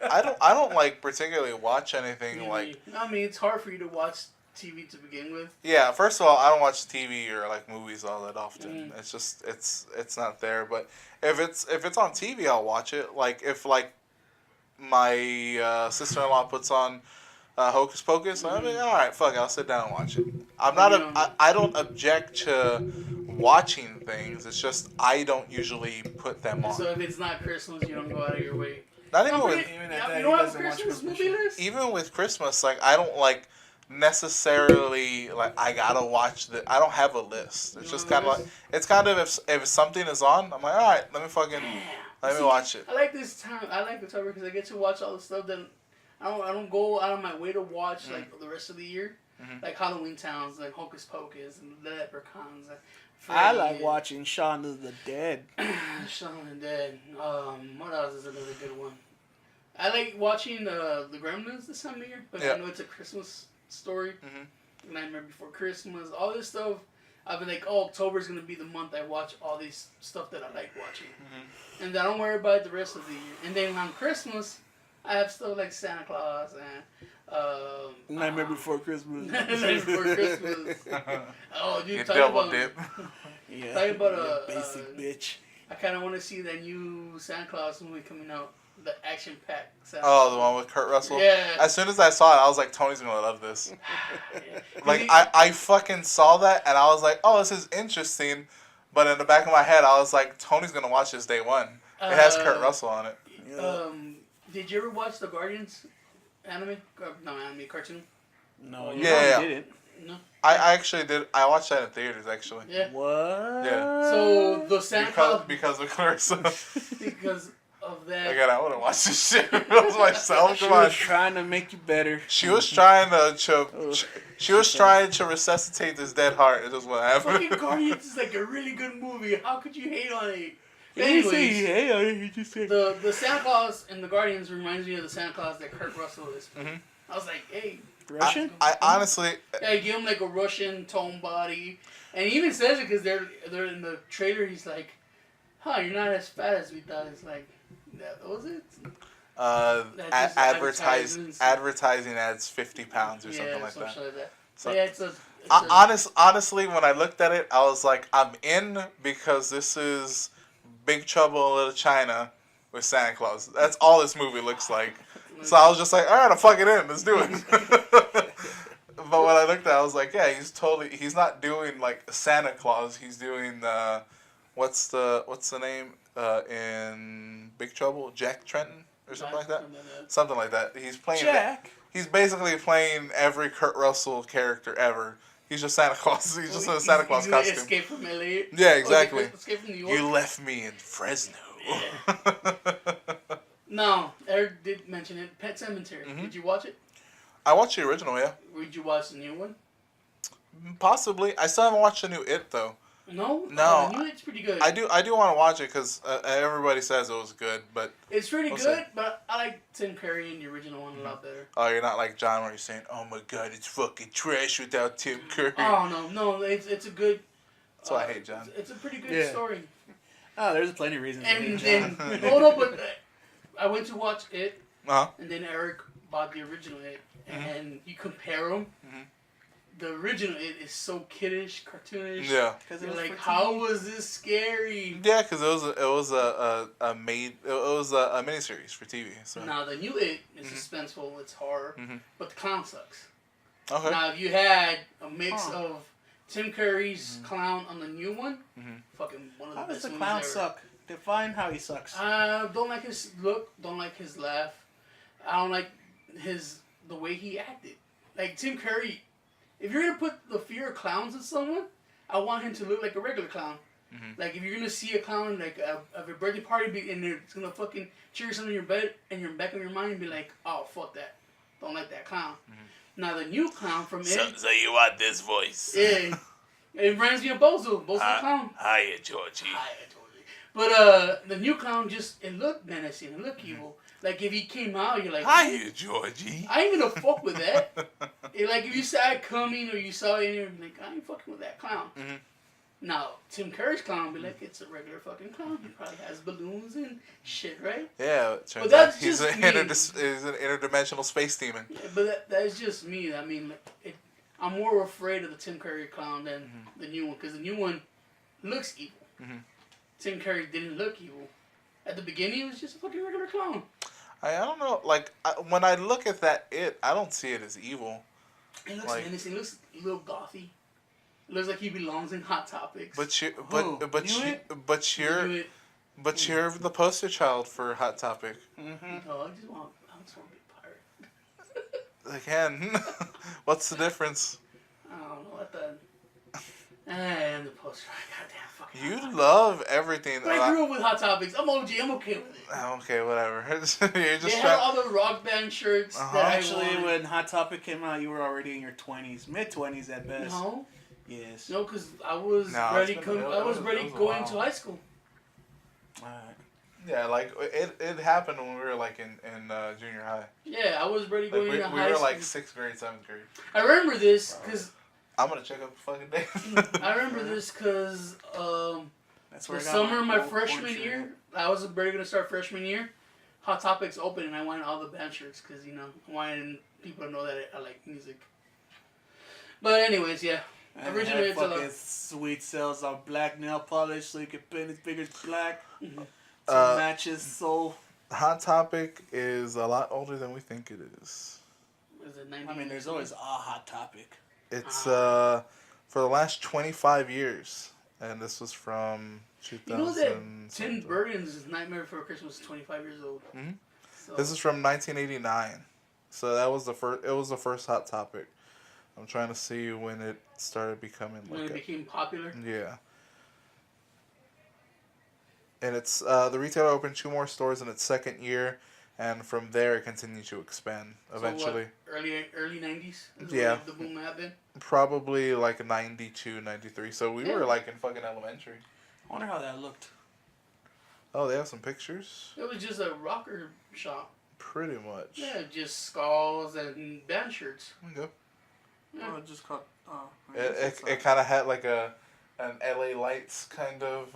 I don't like particularly watch anything like. I mean, it's hard for you to watch TV to begin with. Yeah, first of all, I don't watch TV or like movies all that often. It's just it's not there. But if it's on TV, I'll watch it. Like if like my sister-in-law puts on Hocus Pocus, I mean, all right, fuck it, I'll sit down and watch it. I don't object to watching things. It's just I don't usually put them on. So if it's not Christmas, you don't go out of your way. Not even with you don't have a Christmas movie list? Even with Christmas, like I don't like necessarily like I gotta watch the. I don't have a list. It's just kind of like it's kind of if something is on, I'm like, all right, let me watch it. I like this time. I like the time because I get to watch all the stuff that I don't go out of my way to watch like the rest of the year. Like Halloween Towns, like Hocus Pocus, and the Leprechauns. I like watching Shaun of the Dead. Shaun of the Dead. What else is another good one? I like watching the Gremlins this time of year, but I know it's a Christmas story. Nightmare Before Christmas, all this stuff. I've been like, October's gonna be the month I watch all these stuff that I like watching, and I don't worry about it the rest of the year. And then on Christmas, I have stuff like Santa Claus and Nightmare Before Christmas. Nightmare Before Christmas. Oh, dude, talking about dip. Yeah, talking about a basic bitch. I kind of want to see that new Santa Claus movie coming out, the action-packed Santa Claus. Oh, the one with Kurt Russell? Yeah. As soon as I saw it, I was like, Tony's gonna love this. Like, I fucking saw that, and I was like, oh, this is interesting. But in the back of my head, I was like, Tony's gonna watch this day one. It has Kurt Russell on it. Did you ever watch the Guardians anime? No, anime cartoon. No, you didn't. No. I actually did. I watched that in theaters actually. Yeah. What? Yeah. So the Santa Claus. Because of Clarissa. Because of that. Again, I wouldn't watch this shit. I was myself. She was trying to make you better. She was trying to resuscitate this dead heart. It just what happened. Fucking Guardians is like a really good movie. How could you hate on it? Anyways, the Santa Claus in the Guardians reminds me of the Santa Claus that Kurt Russell is. I was like, hey. Russian? I honestly. Yeah, give him like a Russian tone body, and he even says it because they're in the trailer. He's like, "Huh, you're not as fat as we thought." It's like, what was it? Advertising adds 50 pounds or something like that. So yeah, it's honestly, when I looked at it, I was like, I'm in because this is Big Trouble in Little China with Santa Claus. That's all this movie looks like. So I was just like, all right, I'm fucking in. Let's do it. But when I looked at it, I was like, yeah, he's not doing like Santa Claus. He's doing, what's the name in Big Trouble? Jack Trenton or something like that? Something like that. He's playing Jack. He's basically playing every Kurt Russell character ever. He's just Santa Claus. He's just in a Santa Claus costume. Escape from LA. Yeah, exactly. Escape from New York. You left me in Fresno. Yeah. No, Eric did mention it. Pet Sematary. Did you watch it? I watched the original, yeah. Did you watch the new one? Possibly. I still haven't watched the new It, though. No? No. The new It's pretty good. I do want to watch it because everybody says it was good, but... It's pretty good, but I like Tim Curry in the original one a lot better. Oh, you're not like John where you're saying, oh my god, it's fucking trash without Tim Curry. Oh, no, it's a good... That's why I hate John. It's a pretty good story. Oh, there's plenty of reasons. And then, hold up, but I went to watch It, and then Eric bought the original It, and you compare them. the original It is so kiddish, cartoonish. Yeah. Because You're like, how was this scary? Yeah, because it was a miniseries for TV. So. Now the new It is suspenseful. It's horror, but the clown sucks. Okay. Now if you had a mix of Tim Curry's clown on the new one, fucking one of the How does best the movies clown ever. suck? Define how he sucks. Don't like his look. Don't like his laugh. I don't like the way he acted. Like Tim Curry, if you're gonna put the fear of clowns in someone, I want him to look like a regular clown. Like if you're gonna see a clown like at a birthday party and it's gonna fucking cheer something in your bed and your back of your mind and be like, oh fuck that, don't like that clown. Now the new clown from So It, you want this voice? yeah, it reminds me of Bozo the clown. Hiya, Georgie. Hiya, Georgie. But the new clown it looked menacing, it looked evil. Like if he came out, you're like, Hiya, Georgie. I ain't gonna fuck with that. Like if you saw it coming or you saw it and you're like, I ain't fucking with that clown. Now Tim Curry's clown be like, it's a regular fucking clown. He probably has balloons and shit, right? Yeah, it turns But that's out he's just an, me. he's an interdimensional space demon. Yeah, but that's just me. I mean, I'm more afraid of the Tim Curry clown than the new one because the new one looks evil. Tim Curry didn't look evil. At the beginning, he was just a fucking regular clown. I don't know. Like when I look at that, I don't see it as evil. It looks menacing. It looks a little gothy. It looks like he belongs in Hot Topics. But you're the poster child for Hot Topic. Oh, I just want to be a pirate. Again, what's the difference? I don't know what the. And the poster. Goddamn fucking. You love everything. But I grew up with Hot Topics. I'm OG. I'm okay with it. Okay, whatever. You're just they had all the rock band shirts. That Actually, I wanted. when Hot Topic came out, you were already in your 20s, mid-20s at best. No. Yes. No, because I was ready going to high school. Alright. Yeah, like it happened when we were like in junior high. Yeah, I was ready going to high school. We were like 6th grade, 7th grade. I remember this because I'm gonna check up the fucking day. I remember this because That's where the I got summer of my old freshman portrait. year, I was ready to start freshman year. Hot Topics open and I wanted all the band shirts because I wanted people to know that I like music. But anyways, yeah. And Originally, had fucking sweet cells on black nail polish so you can paint his fingers black. To matches so. Hot Topic is a lot older than we think it is. Was it 90? I mean, there's always a Hot Topic. It's for the last 25 years, and this was from 2000. You know that Tim Burton's Nightmare Before Christmas is 25 years old. So. This is from 1989, so that was the first. It was the first Hot Topic. I'm trying to see when it started becoming when it became popular. Yeah. And it's the retailer opened 2 more stores in its second year, and from there it continued to expand. Eventually, so what, early 90s. Is yeah. The boom happened. Probably like 92, 93. So we were like in fucking elementary. I wonder how that looked. Oh, they have some pictures. It was just a rocker shop. Pretty much. Yeah, just skulls and band shirts. Okay. Yeah. Oh, it just caught. It kind of had like an LA Lights kind of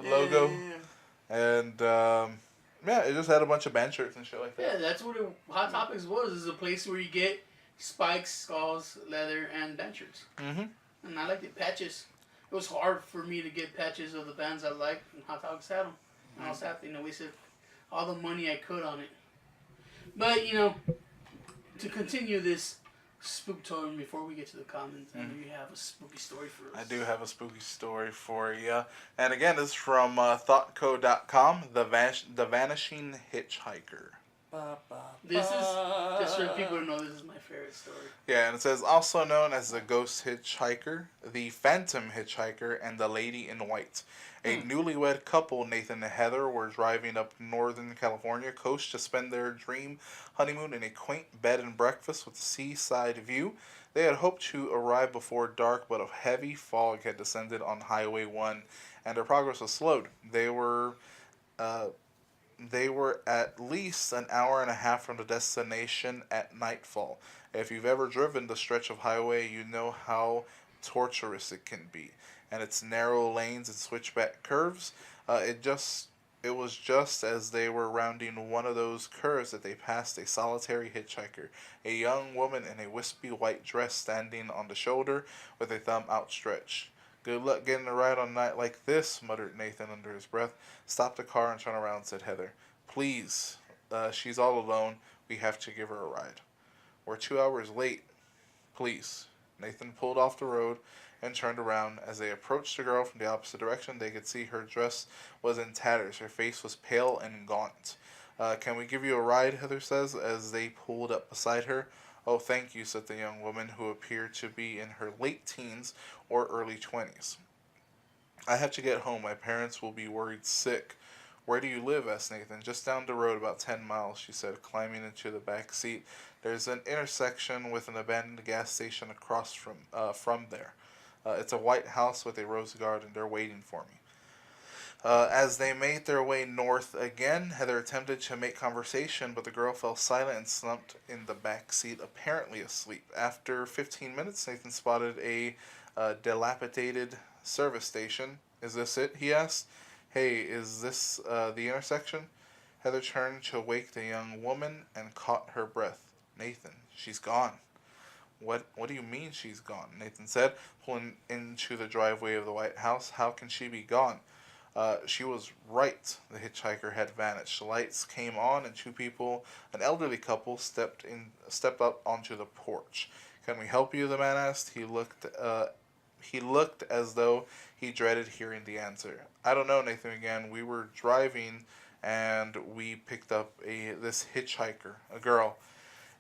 logo. Yeah. And yeah, it just had a bunch of band shirts and shit like that. Yeah, that's what Hot Topics was. Is a place where you get spikes, skulls, leather, and band shirts. And I liked it. Patches. It was hard for me to get patches of the bands I liked, and Hot Topics had them. And I was happy. I wasted all the money I could on it. But, to continue this spooktober before we get to the comments, I know you have a spooky story for us. I do have a spooky story for you. And again, this is from thoughtco.com, The Vanishing Hitchhiker. This is, just for people to know, this is my favorite story. Yeah, and it says, also known as the Ghost Hitchhiker, the Phantom Hitchhiker, and the Lady in White. A newlywed couple, Nathan and Heather, were driving up Northern California coast to spend their dream honeymoon in a quaint bed and breakfast with a seaside view. They had hoped to arrive before dark, but a heavy fog had descended on Highway 1, and their progress was slowed. They were at least an hour and a half from the destination at nightfall. If you've ever driven the stretch of highway, you know how torturous it can be. And its narrow lanes and switchback curves, it just It was just as they were rounding one of those curves that they passed a solitary hitchhiker, a young woman in a wispy white dress standing on the shoulder with a thumb outstretched. Good luck getting a ride on a night like this, muttered Nathan under his breath. Stop the car and turn around, said Heather. Please. She's all alone. We have to give her a ride. We're 2 hours late. Please. Nathan pulled off the road and turned around. As they approached the girl from the opposite direction, they could see her dress was in tatters. Her face was pale and gaunt. Can we give you a ride? Heather says as they pulled up beside her. Oh, thank you, said the young woman, who appeared to be in her late teens or early 20s. I have to get home. My parents will be worried sick. Where do you live? Asked Nathan. Just down the road, about 10 miles, she said, climbing into the back seat. There's an intersection with an abandoned gas station across from there. It's a white house with a rose garden. They're waiting for me. As they made their way north again, Heather attempted to make conversation, but the girl fell silent and slumped in the back seat, apparently asleep. After 15 minutes, Nathan spotted a dilapidated service station. Is this it? He asked. Hey, is this the intersection? Heather turned to wake the young woman and caught her breath. Nathan, she's gone. What do you mean she's gone? Nathan said, pulling into the driveway of the White House. How can she be gone? She was right. The hitchhiker had vanished. The lights came on, and two people, an elderly couple, stepped up onto the porch. Can we help you? The man asked. He looked as though he dreaded hearing the answer. I don't know, Nathan began. We were driving, and we picked up this hitchhiker, a girl,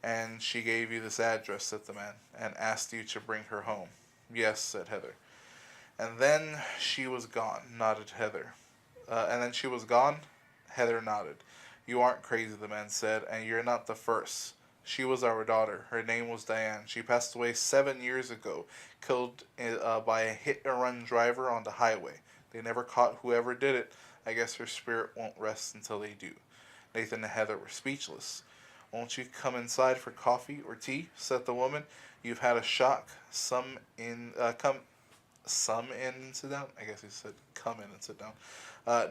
and she gave you this address, said the man, and asked you to bring her home. Yes, said Heather. And then she was gone, nodded Heather. And then she was gone? Heather nodded. You aren't crazy, the man said, and you're not the first. She was our daughter. Her name was Diane. She passed away 7 years ago, killed by a hit-and-run driver on the highway. They never caught whoever did it. I guess her spirit won't rest until they do. Nathan and Heather were speechless. Won't you come inside for coffee or tea? Said the woman. You've had a shock. Some in and sit down? I guess he said come in and sit down.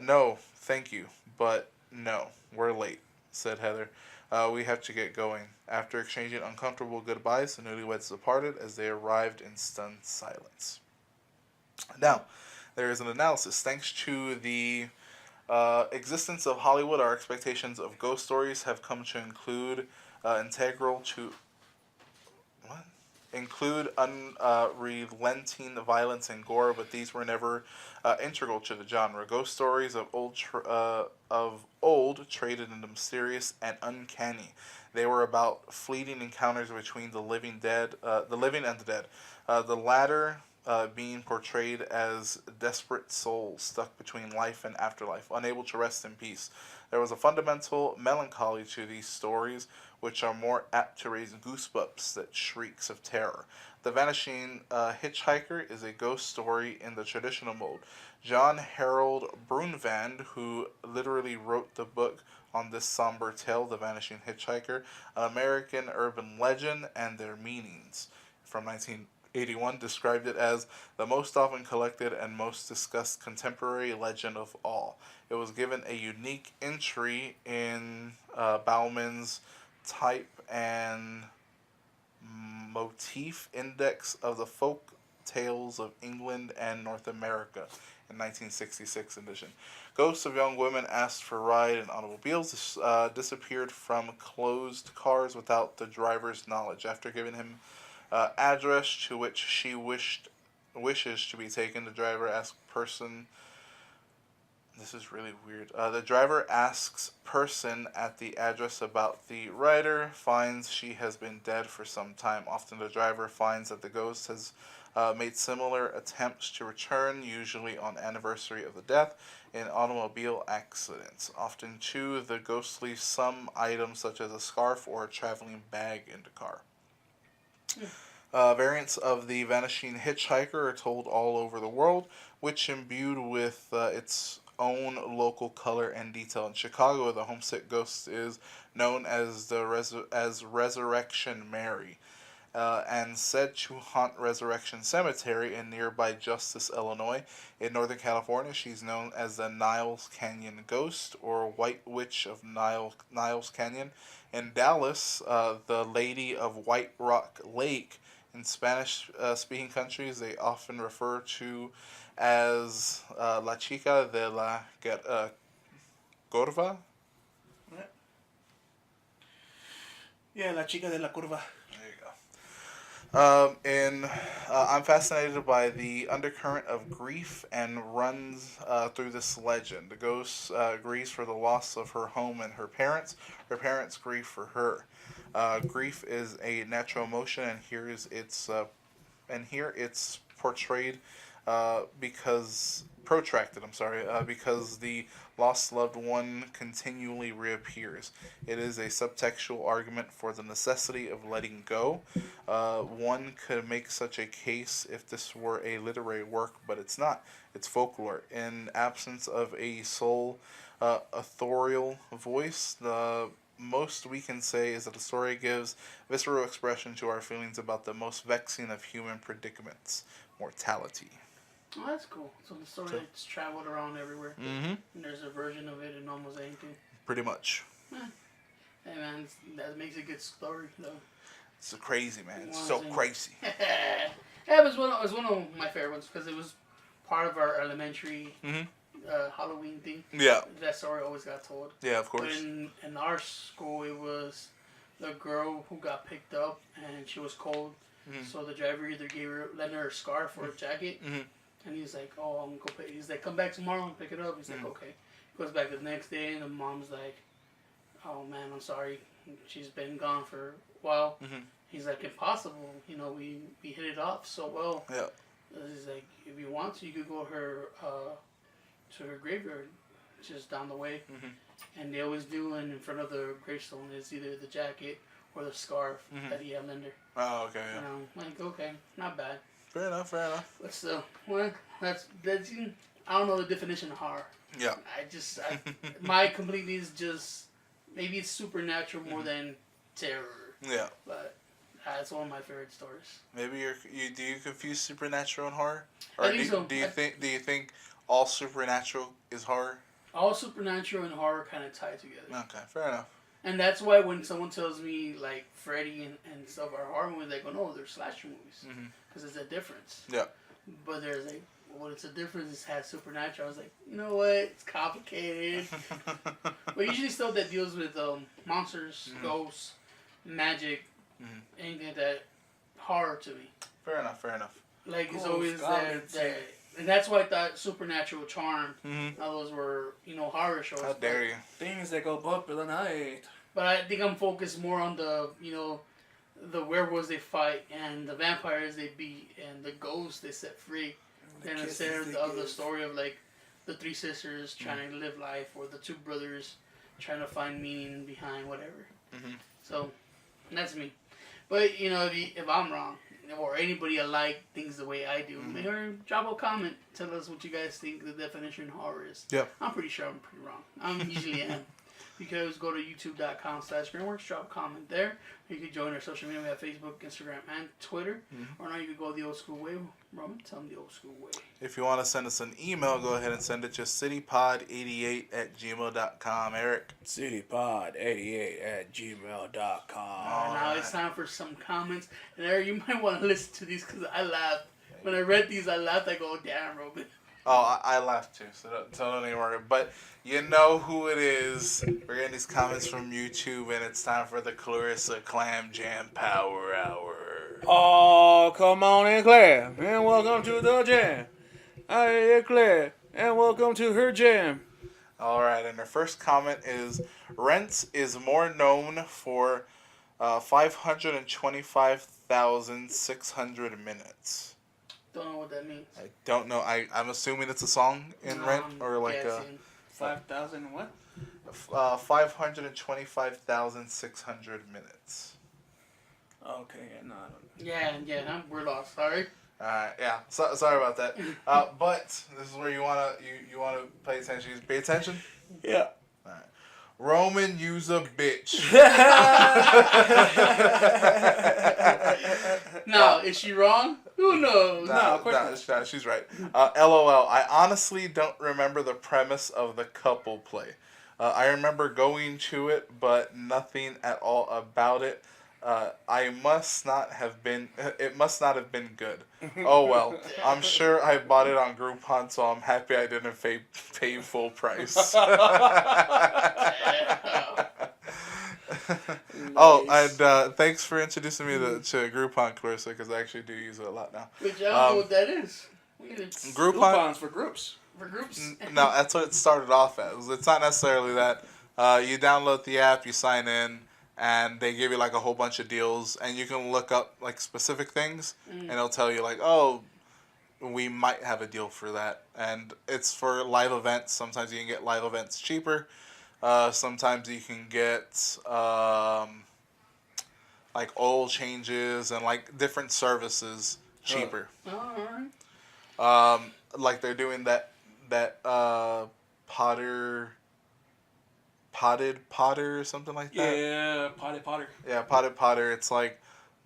No, thank you, but no, we're late, said Heather. We have to get going. After exchanging uncomfortable goodbyes, the newlyweds departed as they arrived in stunned silence. Now, there is an analysis. Thanks to the existence of Hollywood, our expectations of ghost stories have come to include integral to what? Include unrelenting violence and gore, but these were never integral to the genre. Ghost stories of old traded in the mysterious and uncanny. They were about fleeting encounters between the living and the dead. The latter being portrayed as desperate souls stuck between life and afterlife, unable to rest in peace. There was a fundamental melancholy to these stories, which are more apt to raise goosebumps than shrieks of terror. The Vanishing Hitchhiker is a ghost story in the traditional mode. John Harold Brunvand, who literally wrote the book on this somber tale, The Vanishing Hitchhiker, an American urban legend and their meanings, from 1981, described it as the most often collected and most discussed contemporary legend of all. It was given a unique entry in Bauman's Type and Motif Index of the Folk Tales of England and North America in 1966 edition. Ghosts of young women asked for ride in automobiles disappeared from closed cars without the driver's knowledge. After giving him address to which she wishes to be taken, the driver asks person. This is really weird. The driver asks person at the address about the rider, finds she has been dead for some time. Often the driver finds that the ghost has made similar attempts to return, usually on anniversary of the death, in automobile accidents. Often, too, the ghost leaves some items such as a scarf or a traveling bag in the car. Variants of the Vanishing Hitchhiker are told all over the world, which imbued with its own local color and detail. In Chicago, the homesick ghost is known as Resurrection Mary. and said to haunt Resurrection Cemetery in nearby Justice, Illinois. In Northern California, she's known as the Niles Canyon Ghost or White Witch of Niles Canyon. In Dallas, the Lady of White Rock Lake. In Spanish-speaking countries, they often refer to as La Chica de la Curva. Yeah, La Chica de la Curva. There you go. I'm fascinated by the undercurrent of grief and runs through this legend. The ghost grieves for the loss of her home and her parents. Her parents grieve for her. Grief is a natural emotion, and here it's portrayed because protracted. Because the lost loved one continually reappears. It is a subtextual argument for the necessity of letting go. One could make such a case if this were a literary work, but it's not. It's folklore. In absence of a soul, authorial voice, the most we can say is that the story gives visceral expression to our feelings about the most vexing of human predicaments, mortality. Oh, that's cool. So the story that's traveled around everywhere. Mm-hmm. And there's a version of it in almost anything. Pretty much. Hey man, that makes a good story though. It's crazy, man. It's so crazy. Yeah, it was one of my favorite ones because it was part of our elementary Halloween thing. Yeah. That story always got told. Yeah, of course. But in our school, it was the girl who got picked up and she was cold. Mm-hmm. So the driver either lent her a scarf or a jacket. Mm-hmm. And he's like, oh, I'm going to go pick. He's like, come back tomorrow and pick it up. He's like, okay. Goes back the next day and the mom's like, oh man, I'm sorry. She's been gone for a while. Mm-hmm. He's like, impossible. You know, we hit it off so well. Yeah. He's like, if you want to, you could go to her graveyard, just down the way. Mm-hmm. And they always do, and in front of the gravestone is either the jacket or the scarf that he had lent her. Oh, okay, yeah. And I'm like, okay, not bad. Fair enough. But still, well, that's I don't know the definition of horror. Yeah. My completely is just, maybe it's supernatural more than terror. Yeah. But that's one of my favorite stories. Maybe do you confuse supernatural and horror? Or I think so. Do you think all supernatural is horror? All supernatural and horror kind of tie together. Okay, fair enough. And that's why when someone tells me, like, Freddy and stuff are horror movies, they go, no, they're slasher movies. Because it's a difference. Yeah. But there's it's a difference, it has supernatural. I was like, you know what? It's complicated. But usually stuff that deals with monsters, ghosts, magic, anything like that, horror to me. Fair enough. Like, it's always that. And that's why I thought Supernatural, Charmed, all those were, horror shows. How dare you? Things that go bump in the night. But I think I'm focused more on the, the werewolves they fight and the vampires they beat and the ghosts they set free. And instead of the story of, like, the three sisters trying to live life or the two brothers trying to find meaning behind whatever. So, that's me. But, if I'm wrong, or anybody alike thinks the way I do, maybe drop a comment. Tell us what you guys think the definition of horror is. Yeah. I'm pretty sure I'm pretty wrong. I usually am. You can always go to youtube.com/Greenworks, drop a comment there. You can join our social media. We have Facebook, Instagram, and Twitter. Or now you can go the old school way. Roman, tell them the old school way. If you want to send us an email, go ahead and send it to citypod88@gmail.com. Eric? citypod88@gmail.com. Now it's time for some comments. And Eric, you might want to listen to these because I laughed. When I read these, I laughed. I go, damn, Roman. Oh, I laughed too, so don't even worry. But you know who it is. We're getting these comments from YouTube, and it's time for the Clarissa Clam Jam Power Hour. Oh, come on in, Claire, and welcome to the jam. I am Claire, and welcome to her jam. All right, and our first comment is, Rent is more known for 525,600 minutes. Don't know what that means. I don't know. I'm assuming it's a song in Rent, or like 5,000 what? 525,600 minutes. Okay, no. Yeah, we're lost. Sorry. Yeah. Sorry about that. But this is where you wanna pay attention. Pay attention. Yeah. All right. Roman, you's a bitch. Now, is she wrong? Who knows? No, of course not. She's right. LOL. I honestly don't remember the premise of the couple play. I remember going to it, but nothing at all about it. It must not have been good. Oh well. I'm sure I bought it on Groupon, so I'm happy I didn't pay full price. Oh, and thanks for introducing me to Groupon, Clarissa, because I actually do use it a lot now. Which I don't know what that is. Groupon's for groups. For groups? No, that's what it started off as. It's not necessarily that. You download the app, you sign in, and they give you like a whole bunch of deals, and you can look up like specific things, and it'll tell you like, oh, we might have a deal for that. And it's for live events. Sometimes you can get live events cheaper. Sometimes you can get like oil changes and like different services cheaper. Alright. Like they're doing that potted Potter or something like that. Yeah, potted Potter. Yeah, potted Potter. It's like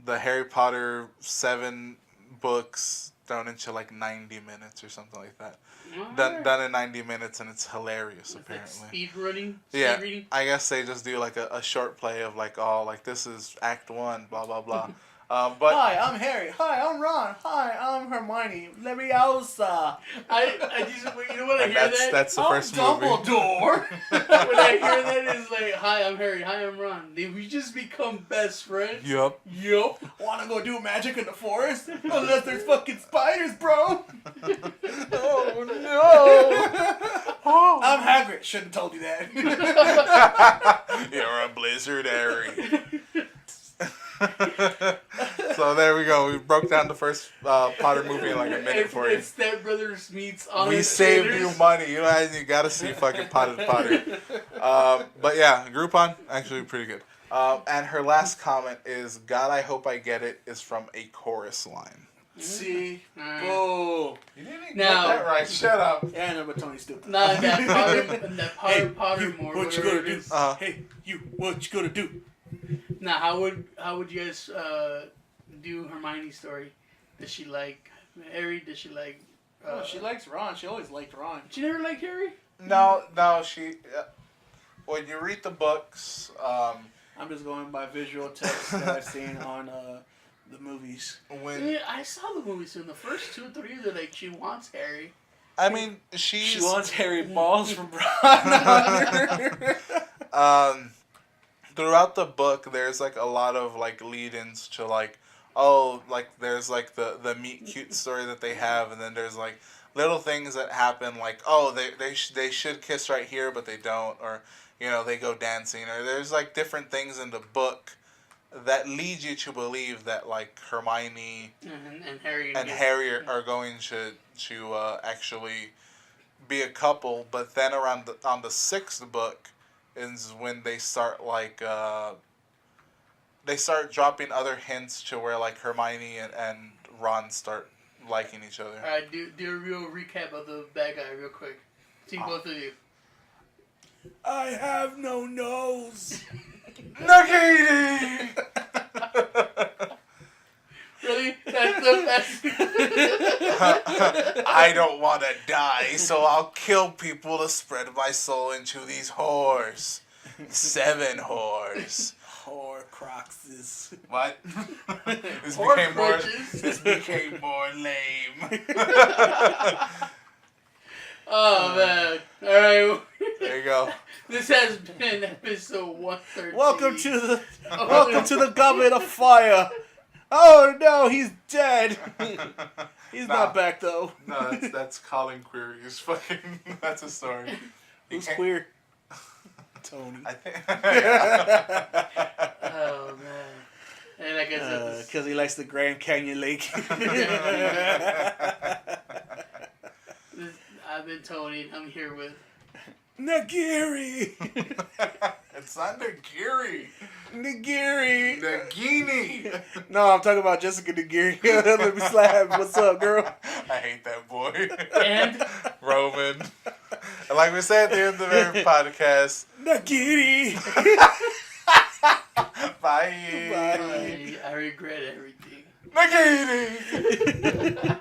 the Harry Potter 7 books done into like 90 minutes or something like that. Done in 90 minutes, and it's hilarious, apparently. Like speed running? Yeah, reading? I guess they just do like a short play of like, oh, like this is Act 1, blah, blah, blah. But Hi, I'm Harry. Hi, I'm Ron. Hi, I'm Hermione. Leviosa. I just, you know what I and hear that? that's the I'm first movie. Dumbledore. When I hear that, it's like, hi, I'm Harry. Hi, I'm Ron. Did we just become best friends? Yup. Yup. Wanna go do magic in the forest? Unless there's fucking spiders, bro. Oh, no. Oh. I'm Hagrid. Shouldn't have told you that. You're a blizzard, Harry. So there we go. We broke down the first Potter movie in like a minute for you. It's Step Brothers meets Honest We saved Trainers. you money. You gotta see fucking Potted Potter. But yeah, Groupon, actually pretty good. And her last comment is, God, I hope I get it, is from a chorus line. See? Alright. Oh. You didn't Now- get that right. Shut up. Yeah, I know, but Tony's stupid. Nah, that Potter Potter you, more. what you whatever gonna it do? is. Hey, you, what you gonna do? Now, how would you guys do Hermione's story? Does she like Harry? Does she like? She likes Ron. She always liked Ron. She never liked Harry. No, she. When you read the books, I'm just going by visual text that I've seen on the movies. Yeah, I saw the movies so in the first 2 or 3 they're like she wants Harry. I mean, She wants Harry balls from Ron. Throughout the book, there's like a lot of like lead-ins to like, oh, like there's like the meet cute story that they have, and then there's like little things that happen, like, oh, they should kiss right here, but they don't, or you know, they go dancing, or there's like different things in the book that lead you to believe that like Hermione and Harry Harry are going to actually be a couple, but then on the 6th book is when they start like they start dropping other hints to where like Hermione and Ron start liking each other. All right, do a real recap of the bad guy real quick. See both of you. I have no nose. Nagini! Really? That's I don't want to die, so I'll kill people to spread my soul into these whores. 7 whores. Horcruxes. What? Horcruxes. This became more lame. Oh man! All right. There you go. This has been episode 113. Welcome to the Goblet of Fire. Oh no, he's dead. He's not back though. No, that's Colin Query's fucking. That's a story. Who's queer? Tony. I think. Oh man! And I guess Because he likes the Grand Canyon Lake. I've been Tony. I'm here with Nagiri. It's not Nagiri. Nagiri. Nagini. No, I'm talking about Jessica Nagiri. Let me slap. What's up, girl? I hate that boy. and Roman. And like we said at the end of every podcast, Nagiri. bye. I regret everything. Nagini.